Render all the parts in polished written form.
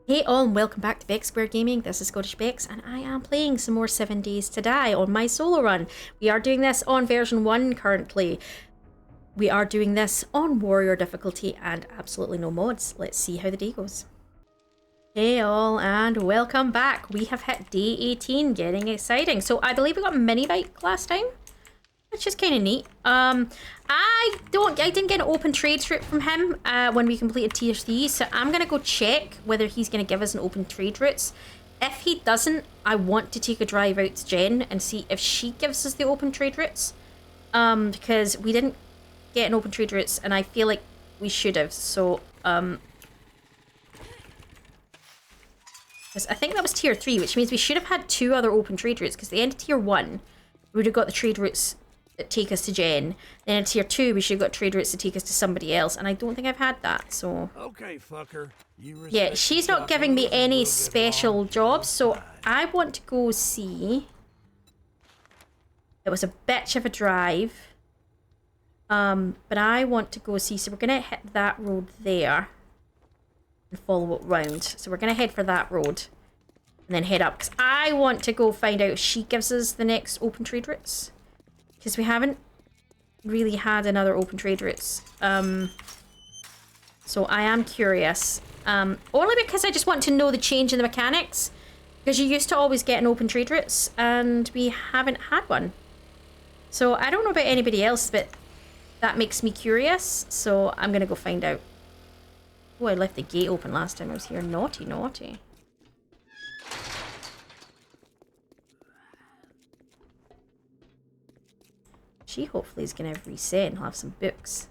Hey all and welcome back to Bex Square Gaming. This is Scottish Bex and I am playing some more 7 Days to Die on my solo run. We are doing this on version 1 currently. We are doing this on warrior difficulty and absolutely no mods. Let's see how the day goes. Hey all and welcome back. We have hit day 18, getting exciting. So I believe we got a mini bike last time, which is kind of neat. I didn't get an open trade route from him when we completed tier 3, so I'm gonna go check whether he's gonna give us an open trade routes. If he doesn't, I want to take a drive out to Jen and see if she gives us the open trade routes. Because we didn't get an open trade routes and I feel like we should have, so because I think that was tier 3, which means we should have had 2 other open trade routes, because the end of tier 1 we would have got the trade routes that take us to Jen. Then in tier 2 we should have got trade routes to take us to somebody else, and I don't think I've had that, so okay, fucker. Yeah, she's not giving me any special jobs, so I want to go see. It was a bitch of a drive, but I want to go see, so we're gonna hit that road there and follow it round. So we're gonna head for that road and then head up, because I want to go find out if she gives us the next open trade routes, because we haven't really had another open trade routes. So I am curious, only because I just want to know the change in the mechanics, because you used to always get an open trade routes and we haven't had one. So I don't know about anybody else, but that makes me curious, so I'm gonna go find out. Oh, I left the gate open last time I was here. Naughty, naughty. She hopefully is going to reset and have some books.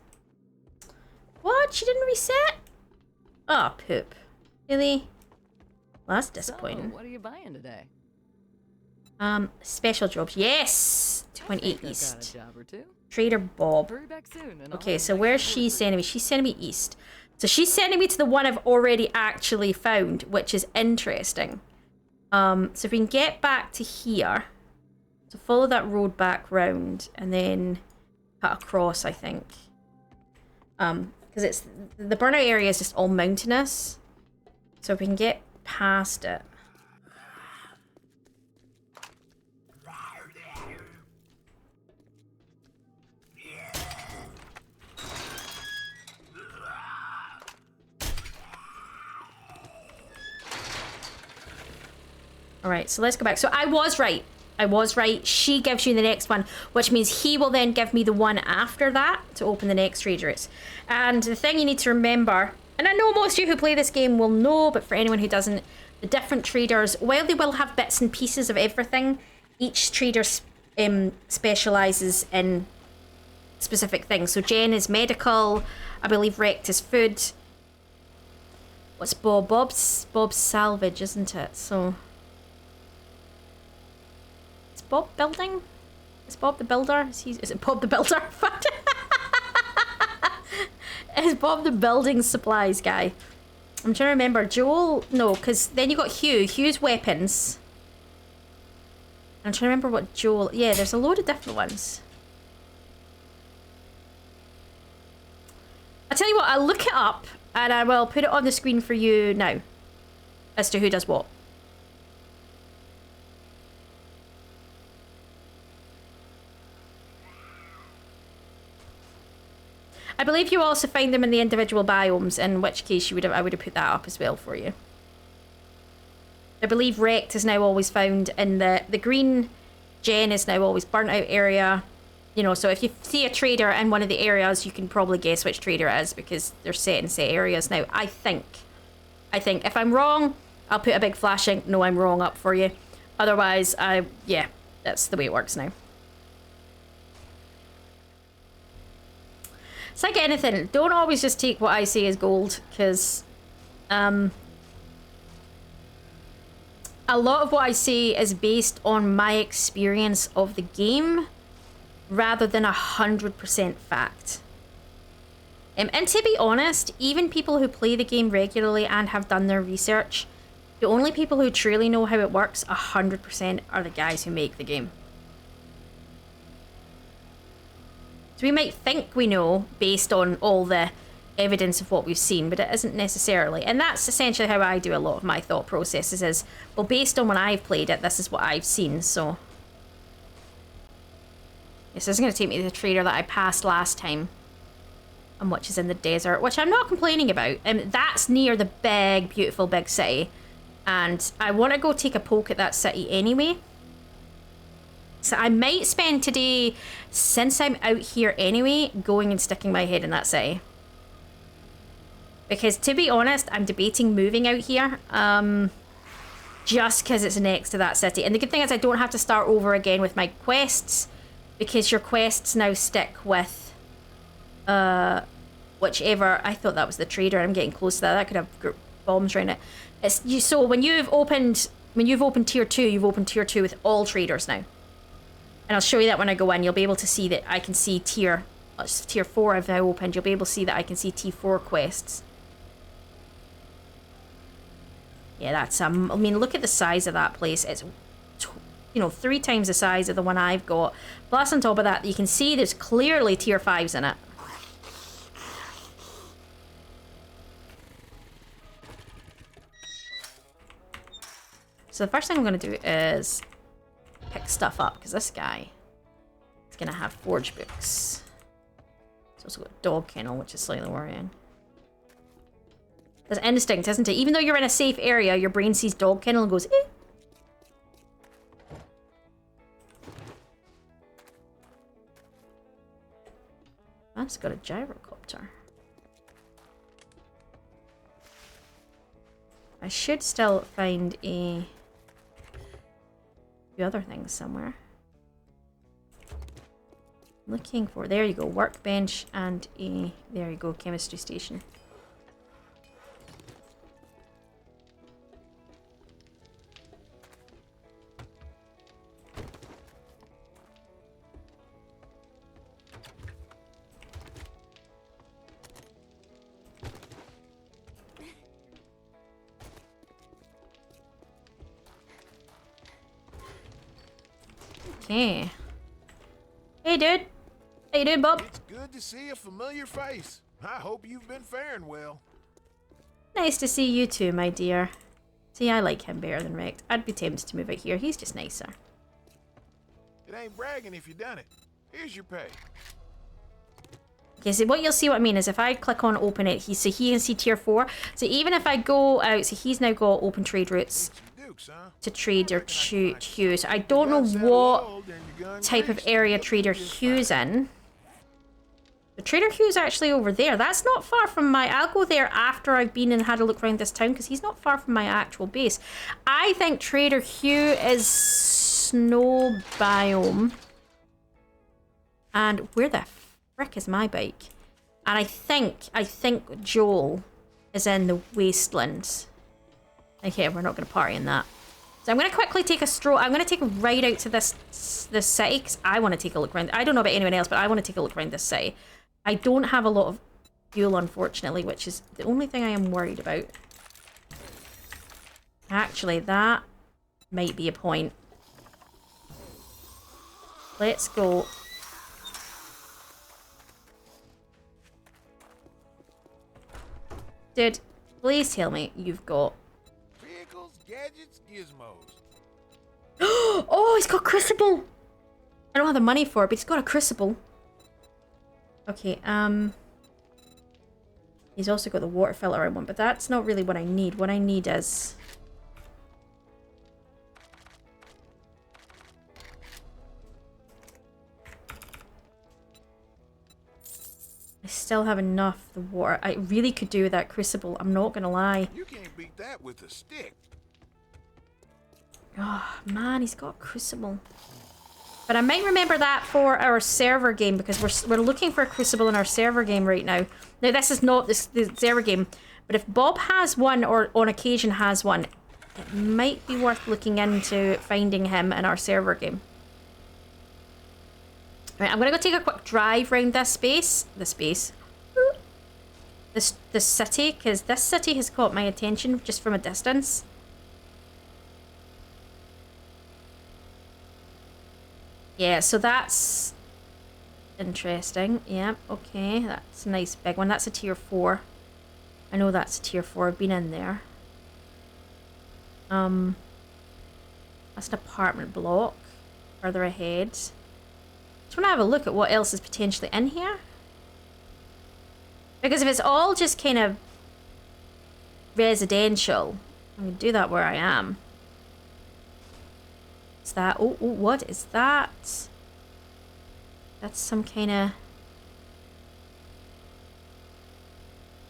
What? She didn't reset? Oh, poop. Really? Well, that's disappointing. So, what are you buying today? Special jobs. Yes! 28 East. Got a job or two. Trader Bob. Hurry back soon and Okay, I'll so make where's sure she for sending me? She's sending me east. So she's sending me to the one I've already actually found, which is interesting. So if we can get back to here, so follow that road back round and then cut across, I think. Because it's the burnout area is just all mountainous. So if we can get past it. Alright, so let's go back. So I was right. I was right. She gives you the next one, which means he will then give me the one after that to open the next trade routes. And the thing you need to remember, and I know most of you who play this game will know, but for anyone who doesn't, the different traders, while they will have bits and pieces of everything, each trader specializes in specific things. So Jen is medical, I believe Rect is food. What's Bob? Bob's salvage, isn't it? So Bob building? Is Bob the builder? Is it Bob the builder? Is Bob the building supplies guy? I'm trying to remember. Joel? No, because then you got Hugh. Hugh's weapons. I'm trying to remember what Joel... Yeah, there's a load of different ones. I'll tell you what, I'll look it up and I will put it on the screen for you now as to who does what. I believe you also find them in the individual biomes, in which case I would have put that up as well for you. I believe Rect is now always found in the green. Jen is now always burnt out area. You know, so if you see a trader in one of the areas, you can probably guess which trader it is, because they're set in set areas now. I think. If I'm wrong, I'll put a big flashing "No, I'm wrong" up for you. Otherwise, yeah, that's the way it works now. It's like anything, don't always just take what I say as gold, because a lot of what I say is based on my experience of the game rather than 100% fact. And to be honest, even people who play the game regularly and have done their research, the only people who truly know how it works 100% are the guys who make the game. So we might think we know based on all the evidence of what we've seen, but it isn't necessarily. And that's essentially how I do a lot of my thought processes is, well, based on when I've played it, this is what I've seen, so... Yes, this is going to take me to the trader that I passed last time, and which is in the desert, which I'm not complaining about. That's near the big, beautiful, big city, and I want to go take a poke at that city anyway. So I might spend today, since I'm out here anyway, going and sticking my head in that city. Because to be honest, I'm debating moving out here, just because it's next to that city. And the good thing is I don't have to start over again with my quests, because your quests now stick with whichever. I thought that was the trader. I'm getting close to that. That could have bombs around it. It's you. So when you've opened tier 2, you've opened tier 2 with all traders now. And I'll show you that when I go in. You'll be able to see that I can see tier 4 I've now opened. You'll be able to see that I can see T4 quests. Yeah, that's I mean, look at the size of that place. It's 3 times the size of the one I've got. Plus on top of that, you can see there's clearly tier 5s in it. So the first thing I'm going to do is pick stuff up, because this guy is going to have forge books. It's also got a dog kennel, which is slightly worrying. There's instinct, isn't it? Even though you're in a safe area, your brain sees dog kennel and goes, eh. That's got a gyrocopter. I should still find a few other things somewhere. Looking for, there you go, workbench and a, there you go, chemistry station. Okay. Hey, dude. How you doing, Bob? It's good to see a familiar face. I hope you've been faring well. Nice to see you too, my dear. See, I like him better than Rex. I'd be tempted to move out here. He's just nicer. It ain't bragging if you done it. Here's your pay. Okay, so what you'll see what I mean is if I click on open it, he can see tier 4. So even if I go out, so he's now got open trade routes to trade or Hughes. I don't know what type of area Trader Hugh's in. The Trader Hugh's actually over there. That's not far from my... I'll go there after I've been and had a look around this town, because he's not far from my actual base. I think Trader Hugh is snow biome. And where the frick is my bike? And I think Joel is in the wastelands. Okay, we're not going to party in that. So I'm going to quickly take a stroll. I'm going to take a ride out to this city, because I want to take a look around. I don't know about anyone else, but I want to take a look around this city. I don't have a lot of fuel, unfortunately, which is the only thing I am worried about. Actually, that might be a point. Let's go. Dude, please tell me you've got... Vehicles, gadgets, gizmos. Oh, he's got crucible! I don't have the money for it, but he's got a crucible. Okay, he's also got the water filter I want, but that's not really what I need. What I need is... I still have enough of the water. I really could do with that crucible, I'm not gonna lie. You can't beat that with a stick. Oh man, he's got a crucible. But I might remember that for our server game, because we're looking for a crucible in our server game right now. Now this is not the server game, but if Bob has one or on occasion has one, it might be worth looking into finding him in our server game. Right, I'm gonna go take a quick drive around this city, because this city has caught my attention just from a distance. Yeah, so that's interesting. Yeah, okay. That's a nice big one. That's a tier 4. I know that's a tier 4. I've been in there. That's an apartment block. Further ahead. Just want to have a look at what else is potentially in here. Because if it's all just kind of residential, I can do that where I am. Is that... Oh, what is that? That's some kind of...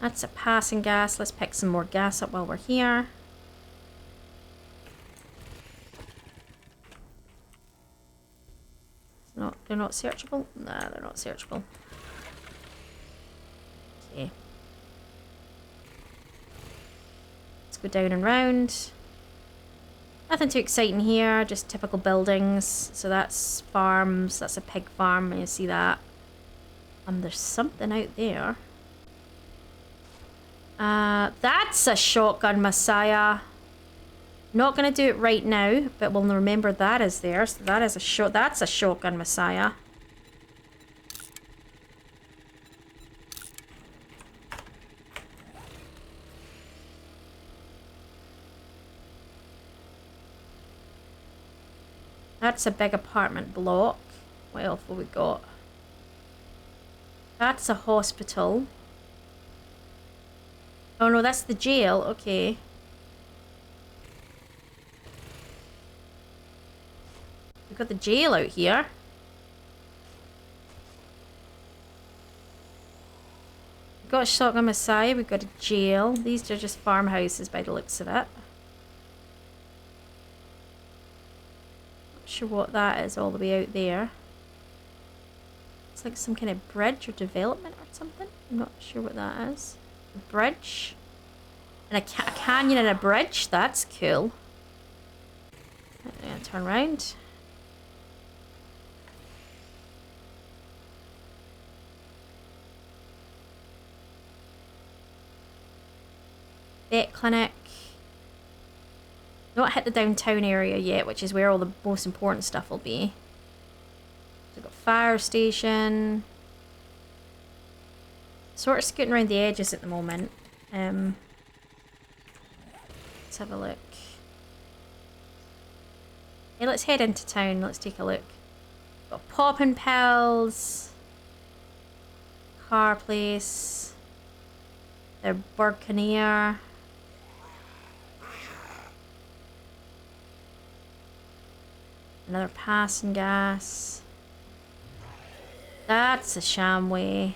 That's a passing gas. Let's pick some more gas up while we're here. They're not searchable? Nah, they're not searchable. Okay. Let's go down and round. Nothing too exciting here, just typical buildings. So that's farms, that's a pig farm, you see that. There's something out there. That's a shotgun messiah. Not gonna do it right now, but we'll remember that is there. So that is that's a shotgun messiah. That's a big apartment block. What else have we got? That's a hospital. Oh no, that's the jail. Okay. We've got the jail out here. We've got a shotgun messiah. We've got a jail. These are just farmhouses by the looks of it. Not sure what that is all the way out there. It's like some kind of bridge or development or something. I'm not sure what that is. A bridge. And a canyon and a bridge. That's cool. Turn around. Vet clinic. Not hit the downtown area yet, which is where all the most important stuff will be. We've got fire station. Sort of scooting around the edges at the moment. Let's have a look. Yeah, let's head into town. Let's take a look. Got poppin' pills. Car place. Their Burkaneer. Another passing gas. That's a Shamway.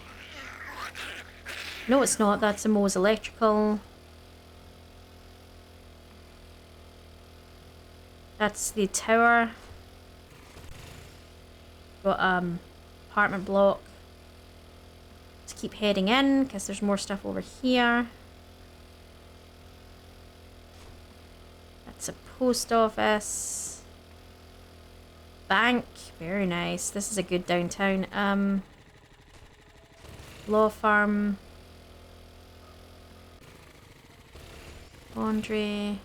No, it's not. That's a Moe's Electrical. That's the tower. Got apartment block. Let's keep heading in because there's more stuff over here. That's a post office. Bank, very nice. This is a good downtown. Law firm. Laundry.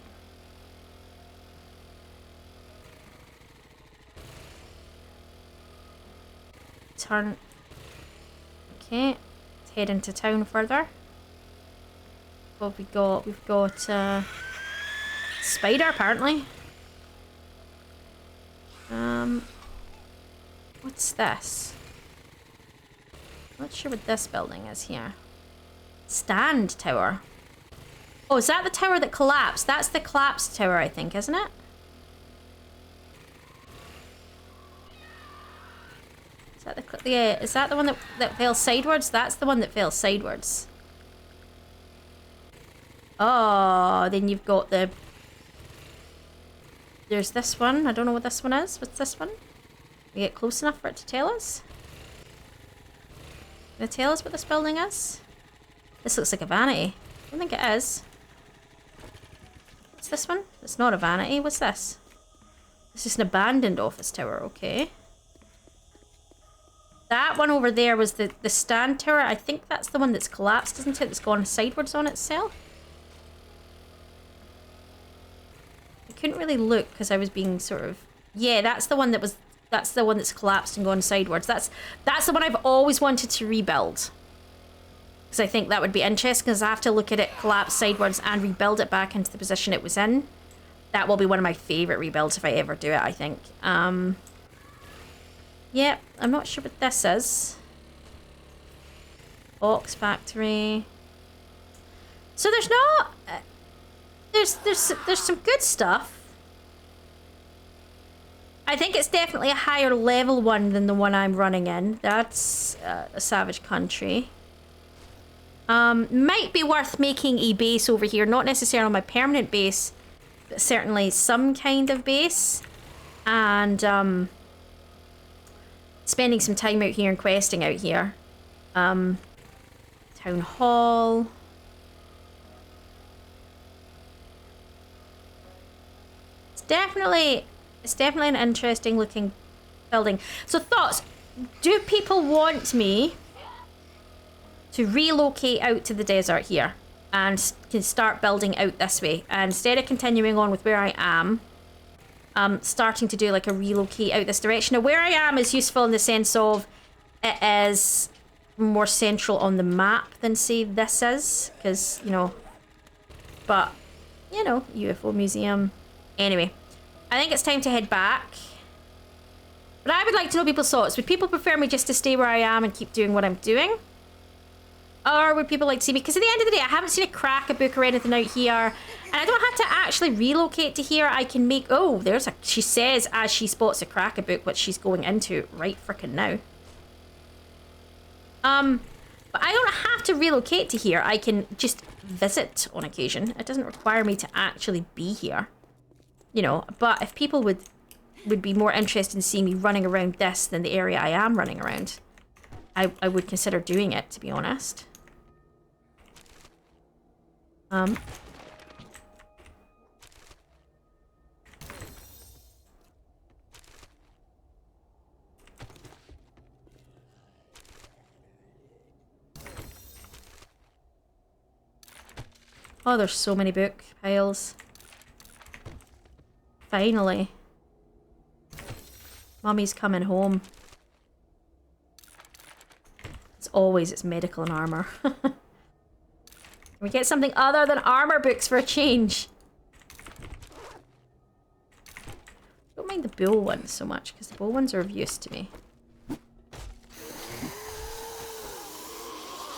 Turn. Okay, let's head into town further. What have we got? We've got spider apparently. What's this? Not sure what this building is here. Stand tower. Oh, is that the tower that collapsed? That's the collapsed tower, I think, isn't it? Is that the yeah? Is that the one that fell sideways? That's the one that fell sideways. Oh, then you've got the. There's this one. I don't know what this one is. What's this one? We get close enough for it to tell us? Can it tell us what this building is? This looks like a vanity. I don't think it is. What's this one? It's not a vanity. What's this? It's just an abandoned office tower. Okay. That one over there was the stand tower. I think that's the one that's collapsed, isn't it? That's gone sideways on itself. I couldn't really look because I was being sort of... Yeah, that's the one that was That's the one that's collapsed and gone sideways. That's the one I've always wanted to rebuild. Because I think that would be interesting, because I have to look at it collapse sideways and rebuild it back into the position it was in. That will be one of my favourite rebuilds if I ever do it, I think. Yeah, I'm not sure what this is. Ox factory. So there's not... There's some good stuff. I think it's definitely a higher level one than the one I'm running in. That's a savage country. Might be worth making a base over here. Not necessarily my permanent base, but certainly some kind of base. And spending some time out here and questing out here. Town hall. It's definitely an interesting looking building. So thoughts, do people want me to relocate out to the desert here and can start building out this way? And instead of continuing on with where I am, starting to do like a relocate out this direction. Now where I am is useful in the sense of it is more central on the map than say this is, because, you know, but, you know, UFO museum. Anyway, I think it's time to head back. But I would like to know people's thoughts. Would people prefer me just to stay where I am and keep doing what I'm doing? Or would people like to see me? Because at the end of the day, I haven't seen a crack-a-book or anything out here. And I don't have to actually relocate to here. I can make... Oh, there's a... She says as she spots a crack-a-book, which she's going into right frickin' now. But I don't have to relocate to here. I can just visit on occasion. It doesn't require me to actually be here. You know, but if people would be more interested in seeing me running around this than the area I am running around, I would consider doing it, to be honest. Oh, there's so many book piles. Finally. Mummy's coming home. As always, it's medical and armor. Can we get something other than armor books for a change? Don't mind the bull ones so much, because the bull ones are of use to me.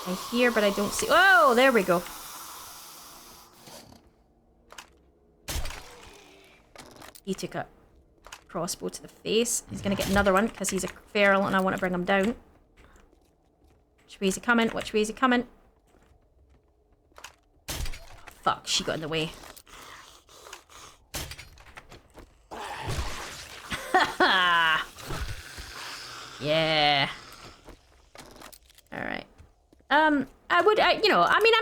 I hear, but I don't see. Oh, there we go. He took a crossbow to the face. He's going to get another one because he's a feral and I want to bring him down. Which way is he coming? Which way is he coming? Fuck, she got in the way. Yeah. Alright. You know, I mean,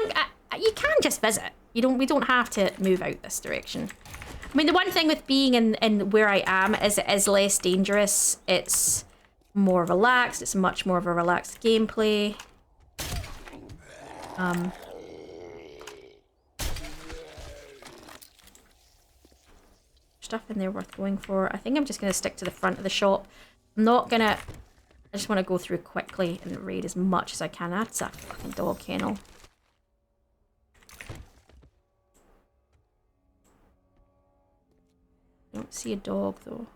you can just visit. We don't have to move out this direction. I mean, the one thing with being in where I am is it is less dangerous. It's more relaxed. It's much more of a relaxed gameplay. Stuff in there worth going for. I think I'm just going to stick to the front of the shop. I'm not going to... I just want to go through quickly and raid as much as I can. That's a fucking dog kennel. I don't see a dog though.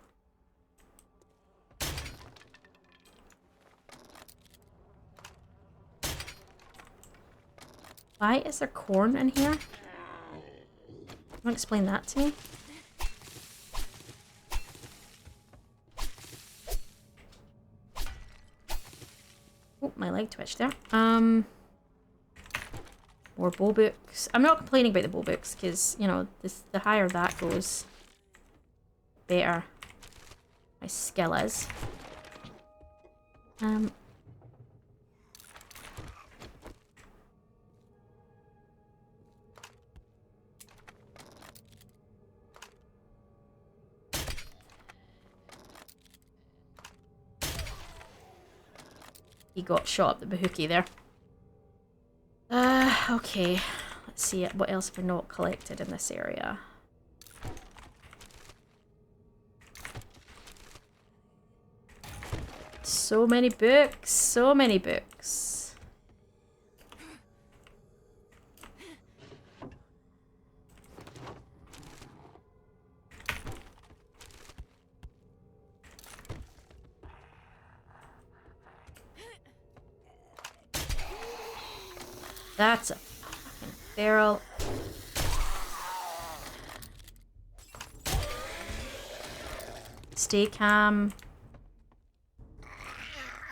Why is there corn in here? Want to explain that to me? Oh, my leg twitched there. More bow books. I'm not complaining about the bow books because, you know, the higher that goes, better my skill is. He got shot at the Bahookie there. Okay. Let's see what else have we not collected in this area. So many books. So many books. That's a fucking feral. Stay calm.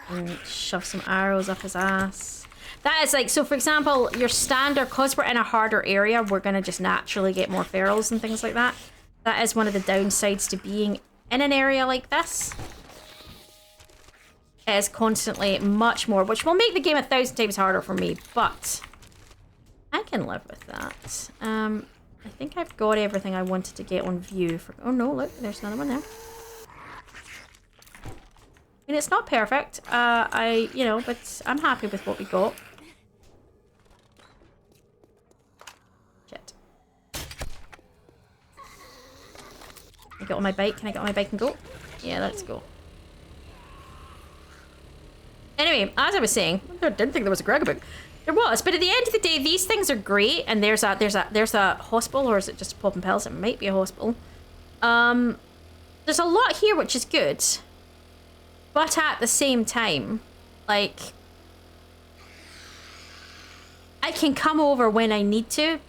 And shove some arrows up his ass. That is like, so for example, your standard, because we're in a harder area, we're going to just naturally get more ferals and things like that. That is one of the downsides to being in an area like this. It is constantly much more, which will make the game 1,000 times harder for me, but I can live with that. I think I've got everything I wanted to get on view. For, oh no, look, there's another one there. I mean, it's not perfect, you know, but I'm happy with what we got. Shit. Can I get on my bike? Can I get on my bike and go? Yeah, let's go. Anyway, as I was saying, I didn't think there was a Gregor book. There was, but at the end of the day, these things are great, and there's a hospital, or is it just popping pills? It might be a hospital. There's a lot here which is good. But at the same time, like, I can come over when I need to,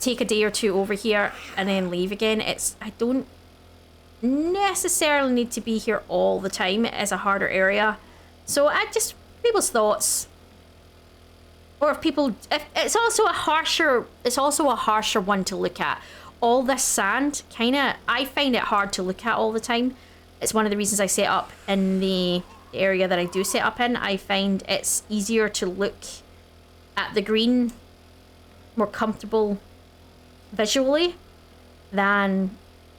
take a day or two over here, and then leave again. I don't necessarily need to be here all the time. It is a harder area. So people's thoughts. Or if it's also a harsher one to look at. All this sand, I find it hard to look at all the time. It's one of the reasons I set up in the area that I do set up in. I find it's easier to look at the green, more comfortable visually than,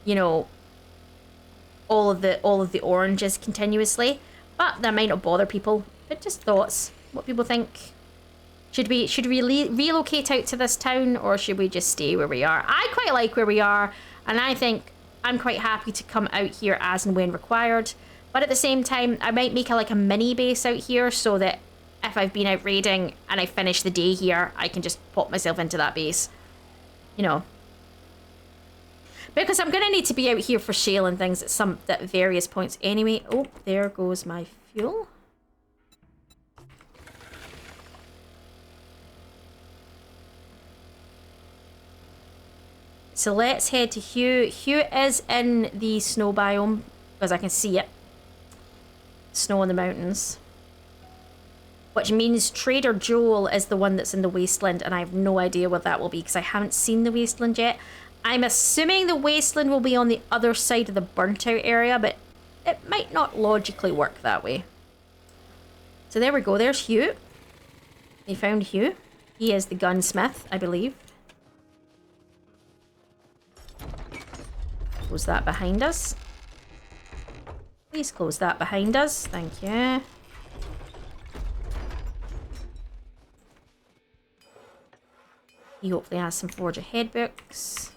you know, all of the oranges continuously. But that might not bother people. But just thoughts. What people think. Should we relocate out to this town, or should we just stay where we are? I quite like where we are, and I think I'm quite happy to come out here as and when required. But at the same time, I might make a mini base out here so that if I've been out raiding and I finish the day here, I can just pop myself into that base. You know. Because I'm going to need to be out here for shale and things at various points anyway. Oh, there goes my fuel. So let's head to Hugh. Hugh is in the snow biome, because I can see it. Snow on the mountains. Which means Trader Joel is the one that's in the wasteland, and I have no idea what that will be, because I haven't seen the wasteland yet. I'm assuming the wasteland will be on the other side of the burnt out area, but it might not logically work that way. So there we go, there's Hugh. We found Hugh. He is the gunsmith, I believe. Close that behind us. Please close that behind us. Thank you. He hopefully has some Forge Ahead books.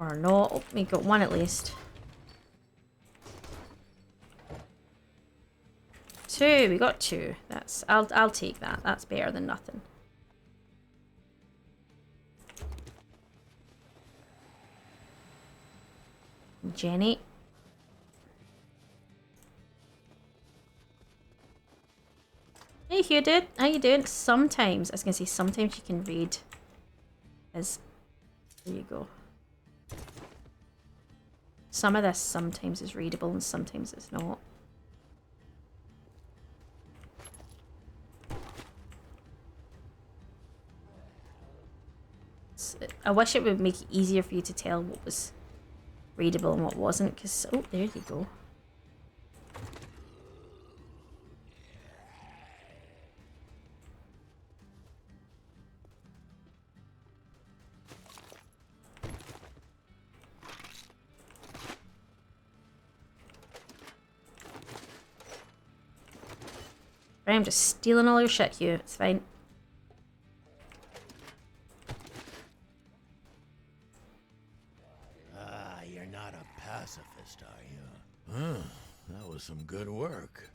Or not. Oh, we got one at least. 2. We got 2. I'll take that. That's better than nothing. Jenny. Hey Hugh, dude. How you doing? Sometimes, I was gonna say, sometimes you can read. There you go. Some of this sometimes is readable and sometimes it's not. I wish it would make it easier for you to tell what was readable and what wasn't, because, oh, there you go. I'm just stealing all your shit, Hugh. It's fine. You're not a pacifist, are you? That was some good work.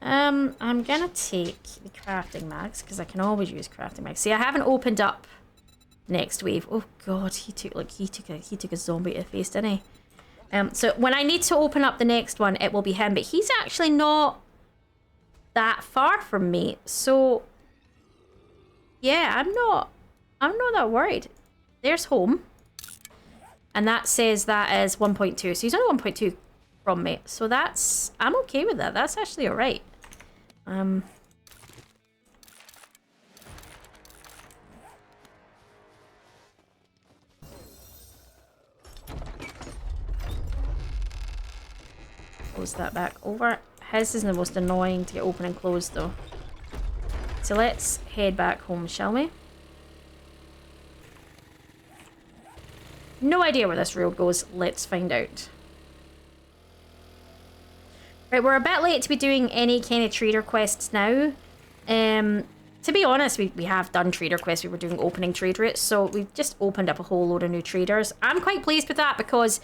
I'm gonna take the crafting mags because I can always use crafting mags. See, I haven't opened up next wave. Oh god, he took a zombie to the face, didn't he? So when I need to open up the next one, it will be him. But he's actually not that far from me. So yeah, I'm not that worried. There's home. And that says that is 1.2. So he's only 1.2 from me. So that's... I'm okay with that. That's actually alright. Close that back over. His is the most annoying to get open and closed though. So let's head back home, shall we? No idea where this road goes. Let's find out. Right, we're a bit late to be doing any kind of trader quests now. To be honest, we have done trader quests. We were doing opening trade routes, so we've just opened up a whole load of new traders. I'm quite pleased with that because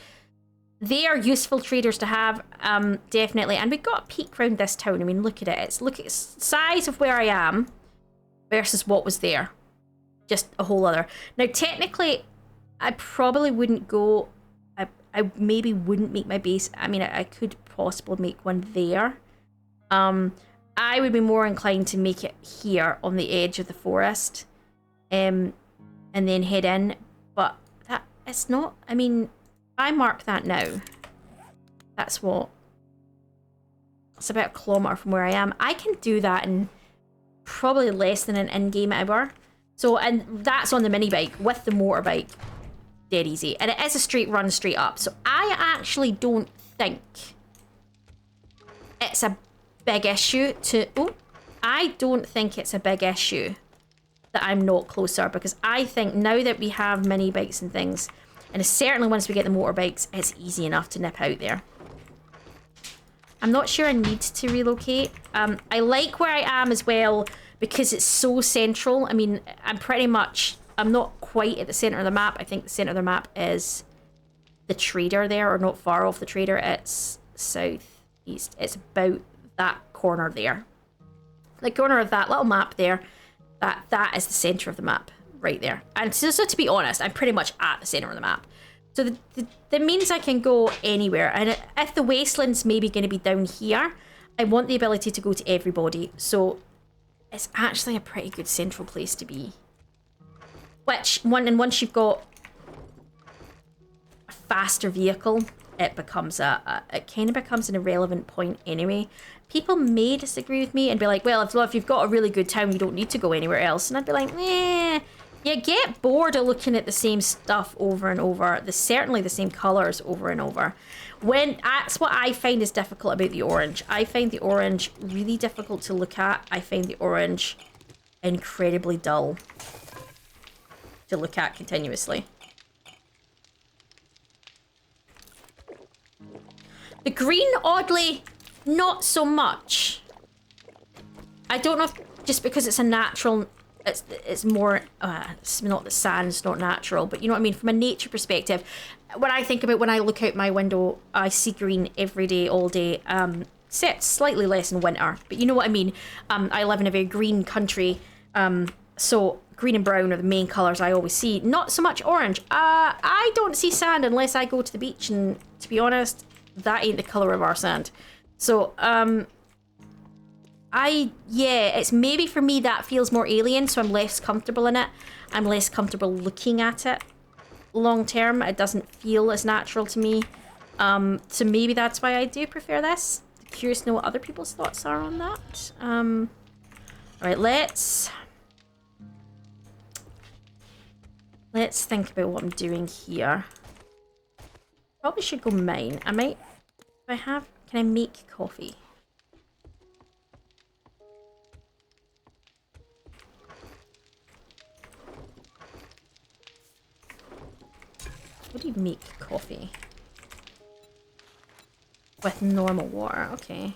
they are useful traders to have, definitely. And we got a peek around this town. I mean, look at it. Look at the size of where I am versus what was there. Just a whole other. Now, technically, I probably wouldn't go... I maybe wouldn't make my base. I mean, I could possibly make one there. I would be more inclined to make it here on the edge of the forest. And then head in. But that it's not... I mean, if I mark that now. That's what... It's about a kilometre from where I am. I can do that in probably less than an in-game hour. So, and that's on the mini bike with the motorbike. Dead easy. And it is a straight run straight up. So I actually don't think it's a big issue to... Oh, I don't think it's a big issue that I'm not closer. Because I think now that we have mini bikes and things, and certainly once we get the motorbikes, it's easy enough to nip out there. I'm not sure I need to relocate. I like where I am as well because it's so central. I mean, I'm pretty much... I'm not quite at the centre of the map. I think the centre of the map is the trader there, or not far off the trader. It's southeast. It's about that corner there. The corner of that little map there, that is the centre of the map right there. And so to be honest, I'm pretty much at the centre of the map. So that means I can go anywhere. And if the wasteland's maybe going to be down here, I want the ability to go to everybody. So it's actually a pretty good central place to be. Once you've got a faster vehicle, it becomes it kind of becomes an irrelevant point anyway. People may disagree with me and be like, well, if you've got a really good town, you don't need to go anywhere else. And I'd be like, eh, you get bored of looking at the same stuff over and over. Certainly the same colours over and over. That's what I find is difficult about the orange. I find the orange really difficult to look at. I find the orange incredibly dull to look at continuously. The green, oddly, not so much. I don't know if just because it's a natural, it's more, it's not the sand's not natural, but you know what I mean? From a nature perspective, when I think about when I look out my window, I see green every day, all day. Slightly less in winter, but you know what I mean? I live in a very green country, so green and brown are the main colours I always see. Not so much orange. I don't see sand unless I go to the beach, and to be honest, that ain't the colour of our sand. So, it's maybe for me that feels more alien, so I'm less comfortable in it. I'm less comfortable looking at it long term. It doesn't feel as natural to me. So maybe that's why I do prefer this. Curious to know what other people's thoughts are on that. Alright, let's think about what I'm doing here. Probably should go mine. I might... can I make coffee? How do you make coffee? With normal water, okay.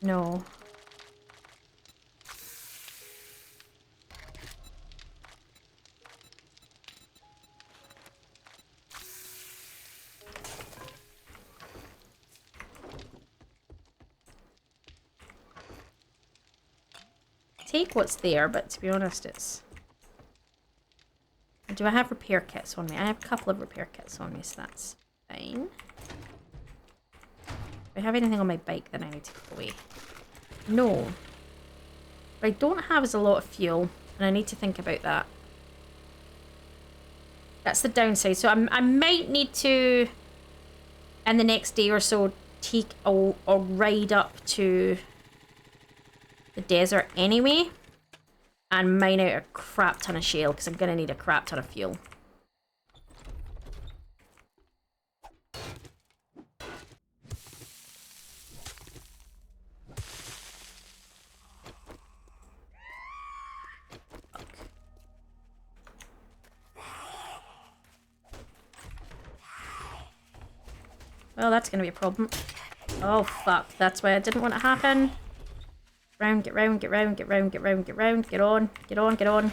No. take what's there, but to be honest, it's... Do I have repair kits on me? I have a couple of repair kits on me, so that's fine. Do I have anything on my bike that I need to put away? No. What I don't have is a lot of fuel, and I need to think about that. That's the downside. So I might need to, in the next day or so, take a ride up to the desert anyway and mine out a crap ton of shale because I'm going to need a crap ton of fuel. Well, that's going to be a problem. Oh, fuck. That's why I didn't want it to happen. Round, get round, get round, get round, get round, get round. Get on, get on, get on.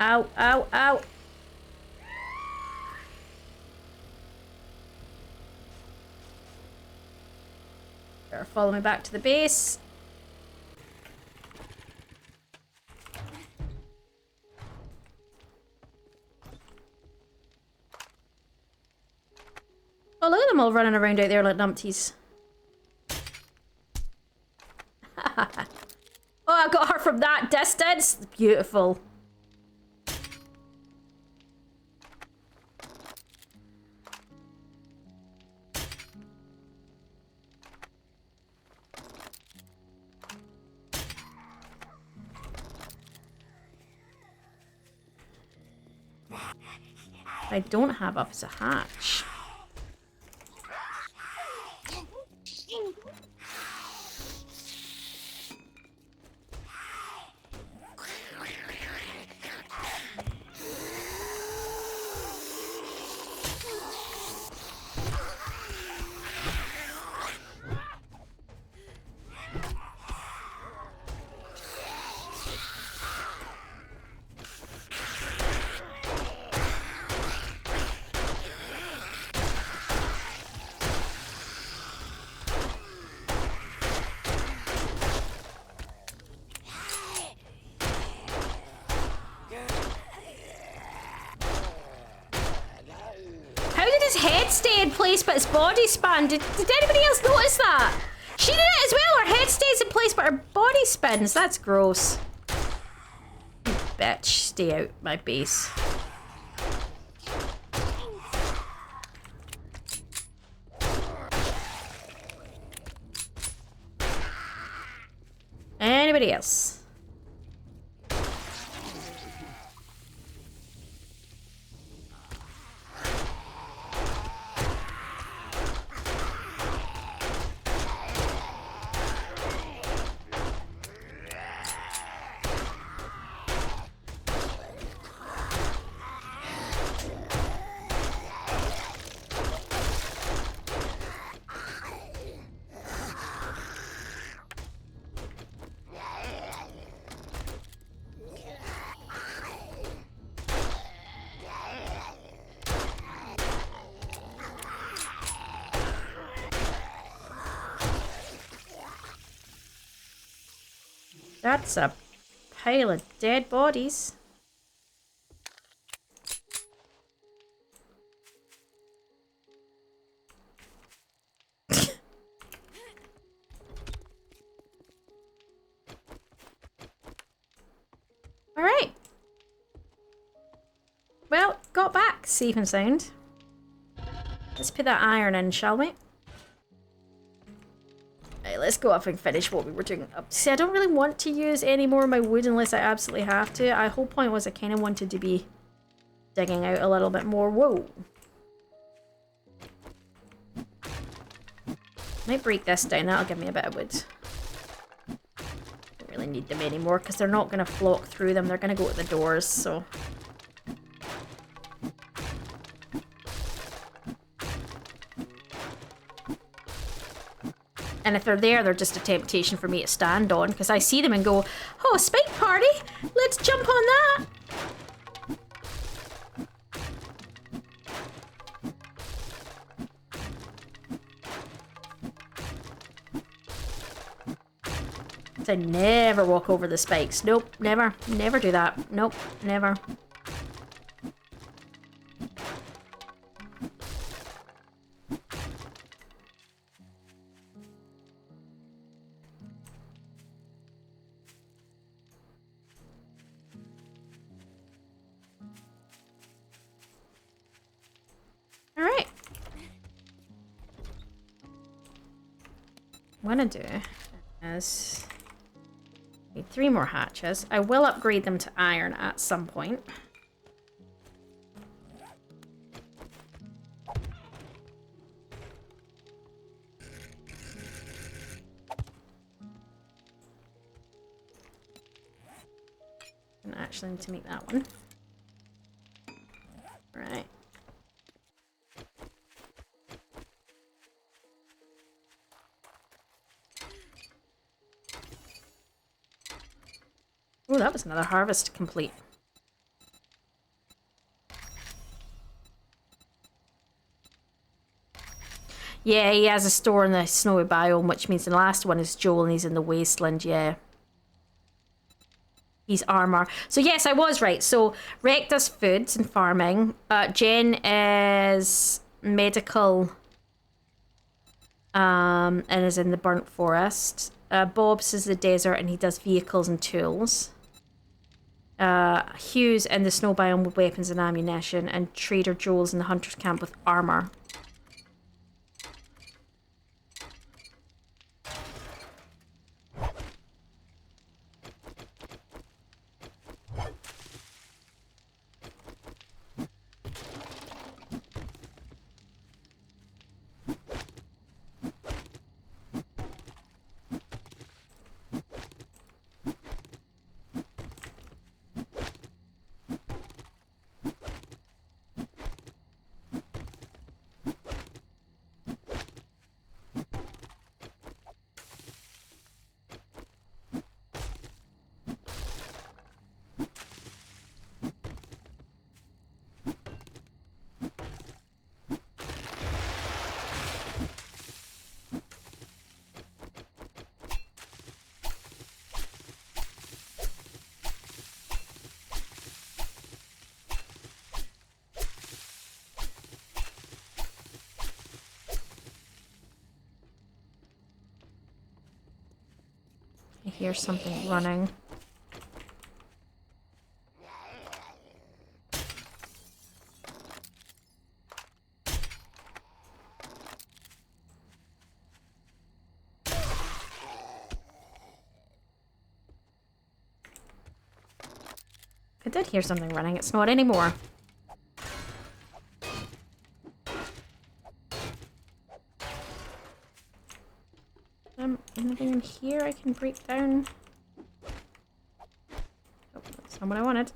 Ow, ow, ow. Better follow me back to the base. Oh, look at them all running around out there like numpties. Oh, I got her from that distance. Beautiful. I don't have up as a hatch. Stay in place but his body spun. Did anybody else notice that? She did it as well. Her head stays in place but her body spins. That's gross. You bitch, stay out my base. Anybody else? That's a pile of dead bodies. Alright. Well, got back safe and sound. Let's put that iron in, shall we? Let's go up and finish what we were doing. See, I don't really want to use any more of my wood unless I absolutely have to. My whole point was I kind of wanted to be digging out a little bit more. Whoa. Might break this down. That'll give me a bit of wood. Don't really need them anymore because they're not going to flock through them. They're going to go to the doors, so... And if they're there, they're just a temptation for me to stand on, because I see them and go, oh, spike party, let's jump on that. I never walk over the spikes. Nope, never. Never do that. Nope, never. Alright. What I'm gonna do is need 3 more hatches. I will upgrade them to iron at some point. And actually need to make that one. Right. Oh, that was another harvest complete. Yeah, he has a store in the snowy biome, which means the last one is Joel and he's in the wasteland, yeah. He's armor. So yes, I was right. So Rec does foods and farming. Jen is medical and is in the burnt forest. Bob's is the desert and he does vehicles and tools. Hugh's in the snow biome with weapons and ammunition, and Trader Joel's in the hunter's camp with armor. I hear something running. I did hear something running. It's not anymore. Anything in here I can break down? Oh, that's not what I wanted.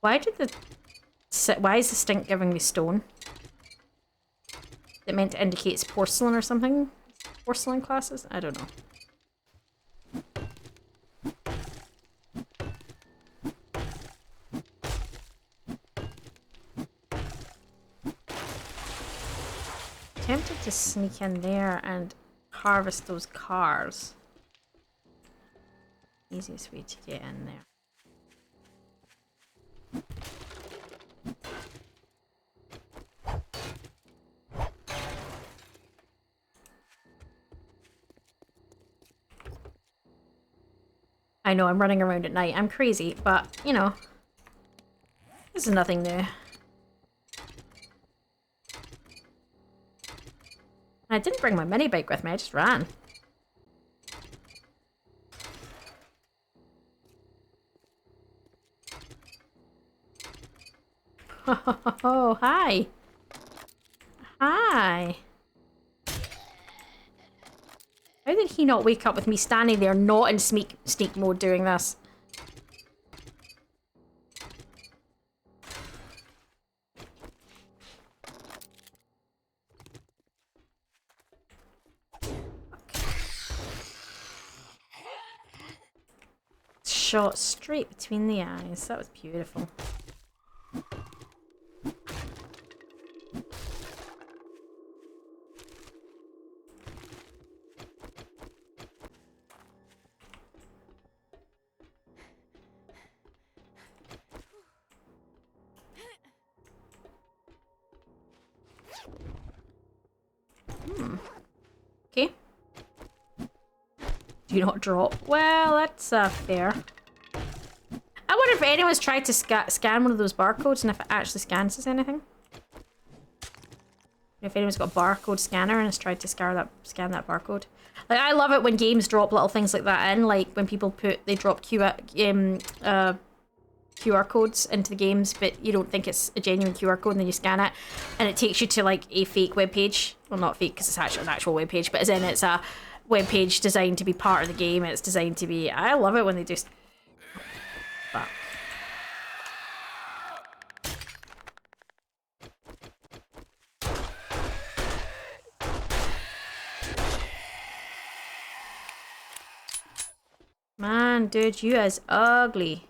Why is the stink giving me stone? Is it meant to indicate it's porcelain or something? Porcelain classes? I don't know. Tempted to sneak in there and harvest those cars. Easiest way to get in there. I know I'm running around at night. I'm crazy, but, you know, this is nothing new. I didn't bring my mini bike with me, I just ran. Oh, hi. Hi. How did he not wake up with me standing there, not in sneak mode doing this? shot straight between the eyes. That was beautiful. Okay. Do not drop. Well, that's fair. I wonder if anyone's tried to scan one of those barcodes and if it actually scans as anything. If anyone's got a barcode scanner and has tried to scan that barcode. Like, I love it when games drop little things like that in, like when people drop QR codes into the games, but you don't think it's a genuine QR code, and then you scan it, and it takes you to like a fake web page. Well, not fake because it's actually an actual web page, but as in it's a web page designed to be part of the game. It's designed to be. I love it when they do. Fuck. Man, dude, you is ugly.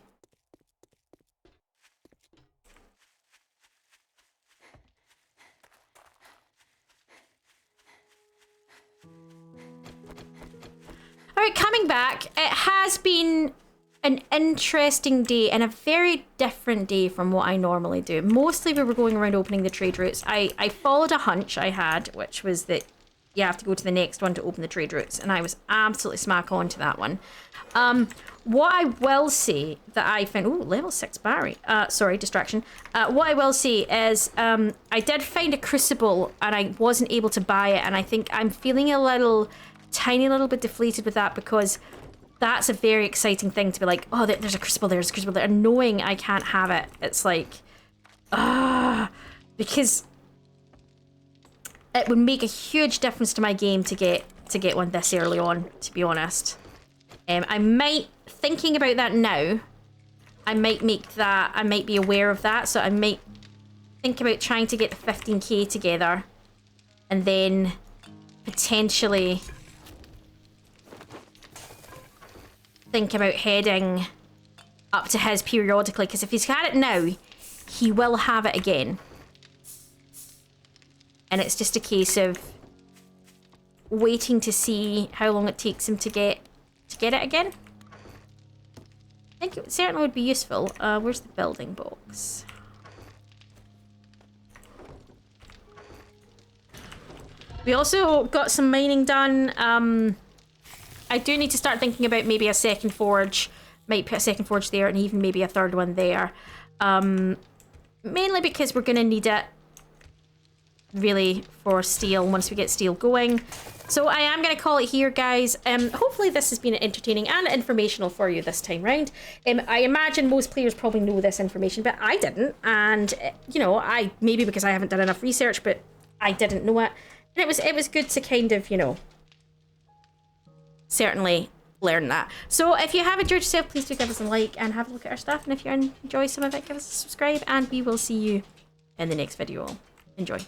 Alright, coming back. It has been an interesting day and a very different day from what I normally do. Mostly we were going around opening the trade routes. I followed a hunch I had, which was that you have to go to the next one to open the trade routes, and I was absolutely smack on to that one. What I will say that I found... Ooh, level 6 Barry. Sorry, distraction. What I will say is I did find a crucible and I wasn't able to buy it, and I think I'm feeling a tiny little bit deflated with that, because that's a very exciting thing to be like, oh, there's a crucible there, and knowing I can't have it, it's like, because it would make a huge difference to my game to get one this early on, to be honest. I might, thinking about that now, I might be aware of that, so I might think about trying to get the 15k together, and then potentially think about heading up to his periodically, because if he's had it now, he will have it again. And it's just a case of waiting to see how long it takes him to get it again. I think it certainly would be useful. Where's the building box? We also got some mining done. I do need to start thinking about maybe a second forge. Might put a second forge there and even maybe a third one there. Mainly because we're going to need it really for steel once we get steel going. So I am going to call it here, guys. Hopefully this has been entertaining and informational for you this time round. I imagine most players probably know this information, but I didn't. And, you know, maybe because I haven't done enough research, but I didn't know it. And it was good to kind of, you know, certainly learn that. So if you have enjoyed yourself, please do give us a like and have a look at our stuff. And if you enjoy some of it, give us a subscribe, and we will see you in the next video. Enjoy.